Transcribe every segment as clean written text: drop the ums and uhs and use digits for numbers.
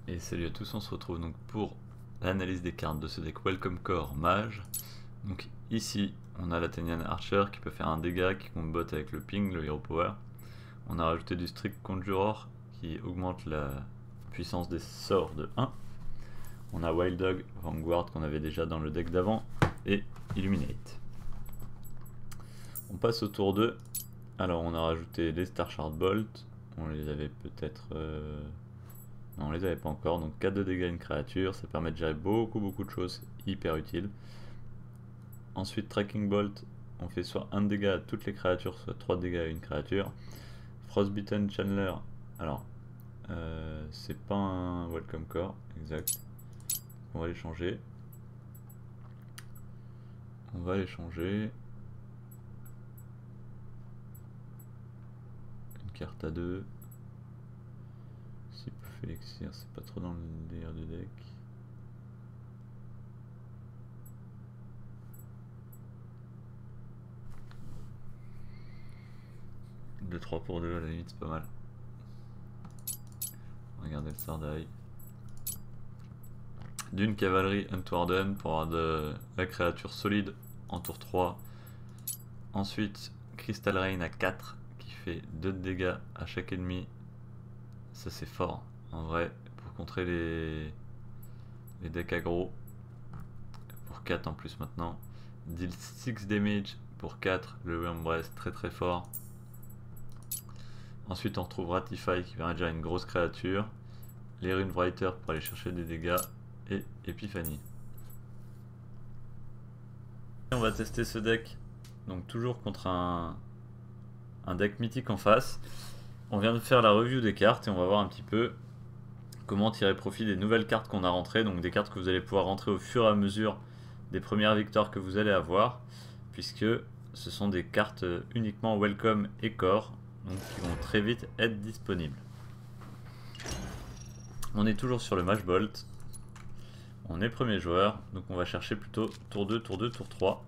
Et salut à tous, on se retrouve donc pour l'analyse des cartes de ce deck Welcome Core Mage. Donc ici on a l'Athenian Archer qui peut faire un dégât, qui combat avec le ping, le Hero Power. On a rajouté du Strict Conjurer qui augmente la puissance des sorts de 1. On a Wild Dog, Vanguard qu'on avait déjà dans le deck d'avant, et Illuminate. On passe au tour 2. Alors on a rajouté les Star Shard Bolt, on les avait peut-être... Non, on les avait pas encore, donc 4 de dégâts à une créature, ça permet de gérer beaucoup de choses, hyper utile. Ensuite, Tracking Bolt, on fait soit 1 dégât à toutes les créatures, soit 3 dégâts à une créature. Frostbitten Chandler, alors, c'est pas un Welcome Core, exact. On va les changer. On va les changer. Une carte à 2. Elixir, c'est pas trop dans le délire du deck. De 3 pour 2 à la limite, c'est pas mal. Regardez le Sardai. D'une cavalerie Huntwarden pour avoir de la créature solide en tour 3. Ensuite, Crystal Rain à 4 qui fait 2 de dégâts à chaque ennemi. Ça c'est fort. En vrai, pour contrer les decks aggro, pour 4 en plus maintenant. Deal 6 damage pour 4, le Wyrmbreast très fort. Ensuite on retrouve Ratify qui permet de gérer une grosse créature, les Runewriter pour aller chercher des dégâts, et Epiphany. On va tester ce deck, donc toujours contre un deck mythique en face. On vient de faire la review des cartes et on va voir un petit peu comment tirer profit des nouvelles cartes qu'on a rentrées, donc des cartes que vous allez pouvoir rentrer au fur et à mesure des premières victoires que vous allez avoir, puisque ce sont des cartes uniquement Welcome et Core, donc qui vont très vite être disponibles. On est toujours sur le Mage Bolt, on est premier joueur, donc on va chercher plutôt tour 2, tour 2, tour 3.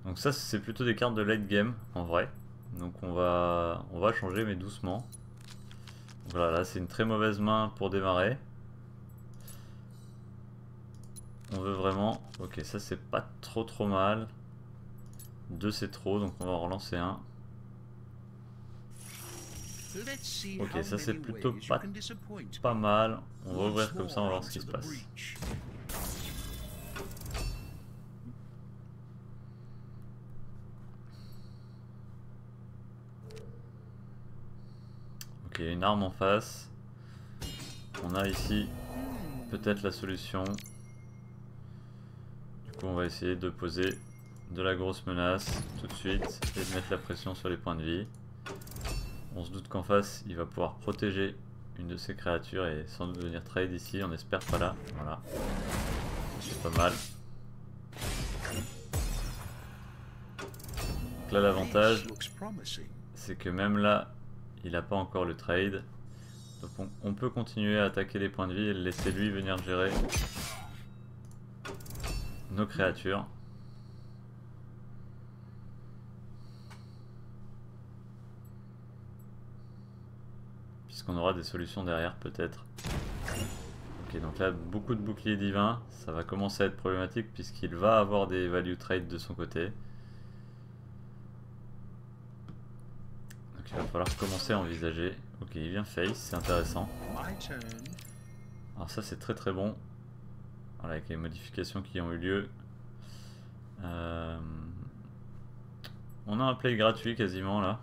Donc ça c'est plutôt des cartes de late game en vrai, donc on va changer mais doucement. Voilà, là c'est une très mauvaise main pour démarrer. On veut vraiment... Ok, ça c'est pas trop mal. 2 c'est trop, donc on va en relancer un. Ok, ça c'est plutôt pas mal. On va ouvrir comme ça, on va voir ce qui se passe. Ok, une arme en face. On a ici peut-être la solution. Du coup on va essayer de poser de la grosse menace tout de suite et de mettre la pression sur les points de vie. On se doute qu'en face il va pouvoir protéger une de ces créatures et sans doute venir trade ici, on espère pas là. Voilà, c'est pas mal. Donc là l'avantage c'est que même là il n'a pas encore le trade, donc on peut continuer à attaquer les points de vie et le laisser lui venir gérer nos créatures. Puisqu'on aura des solutions derrière peut-être. Ok, donc là beaucoup de boucliers divins, ça va commencer à être problématique puisqu'il va avoir des value trade de son côté. Donc il va falloir commencer à envisager. Ok, il vient face, c'est intéressant. Alors ça c'est très bon. Voilà, avec les modifications qui ont eu lieu. On a un play gratuit quasiment là,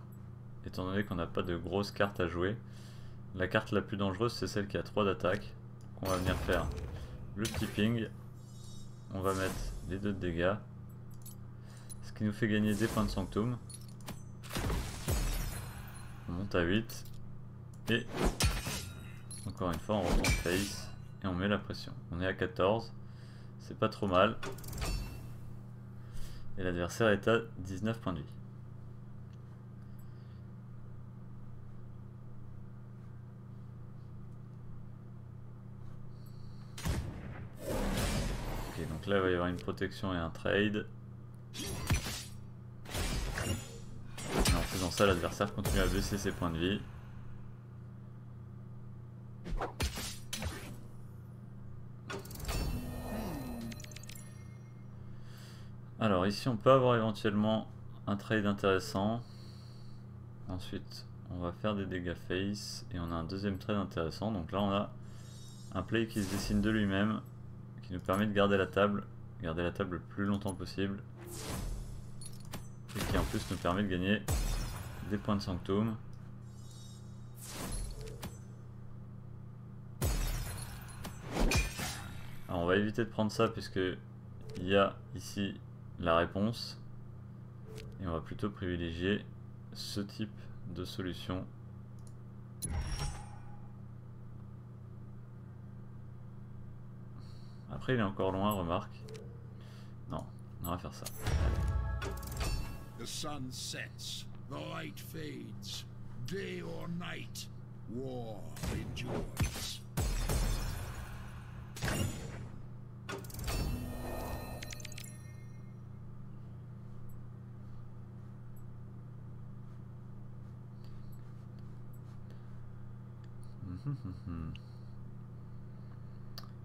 étant donné qu'on n'a pas de grosses cartes à jouer. La carte la plus dangereuse c'est celle qui a 3 d'attaque. On va venir faire le petit ping. On va mettre les 2 de dégâts. Ce qui nous fait gagner des points de sanctum. On monte à 8. Et encore une fois on retourne face. Et on met la pression. On est à 14. C'est pas trop mal. Et l'adversaire est à 19 points de vie. Ok, donc là il va y avoir une protection et un trade. Et en faisant ça, l'adversaire continue à baisser ses points de vie. Alors ici on peut avoir éventuellement un trade intéressant. Ensuite on va faire des dégâts face et on a un deuxième trade intéressant. Donc là on a un play qui se dessine de lui-même, qui nous permet de garder la table le plus longtemps possible. Et qui en plus nous permet de gagner des points de sanctum. Alors on va éviter de prendre ça puisque il y a ici la réponse. Et on va plutôt privilégier ce type de solution. Après il est encore loin, remarque. Non, on va faire ça. The sun sets, the light fades. Day or night, war endures.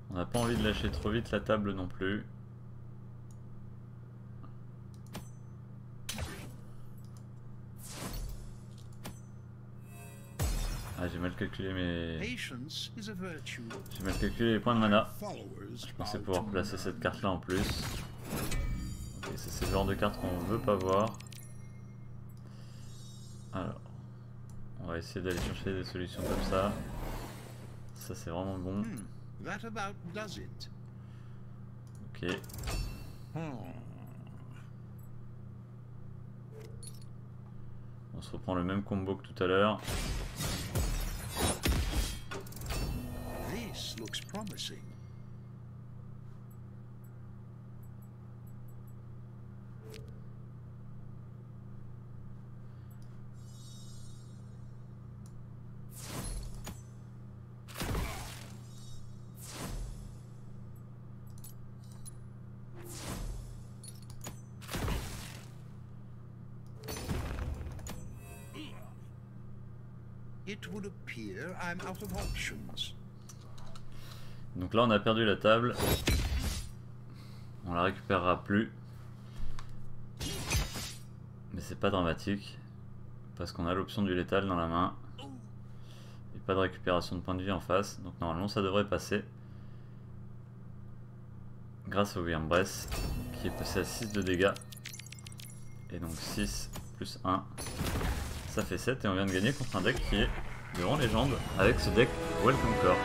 On n'a pas envie de lâcher trop vite la table non plus. Ah, j'ai mal calculé les points de mana. Je pensais pouvoir placer cette carte là en plus. Ok, c'est le genre de carte qu'on veut pas voir. Alors, on va essayer d'aller chercher des solutions comme ça. Ça c'est vraiment bon. Ok. On se reprend le même combo que tout à l'heure. This looks promising. It would appear I'm out of options. Donc là on a perdu la table. On la récupérera plus. Mais c'est pas dramatique. Parce qu'on a l'option du létal dans la main. Et pas de récupération de points de vie en face. Donc normalement ça devrait passer. Grâce au Wyrmbress qui est passé à 6 de dégâts. Et donc 6 plus 1. Ça fait 7 et on vient de gagner contre un deck qui est devant légende avec ce deck Welcome Core.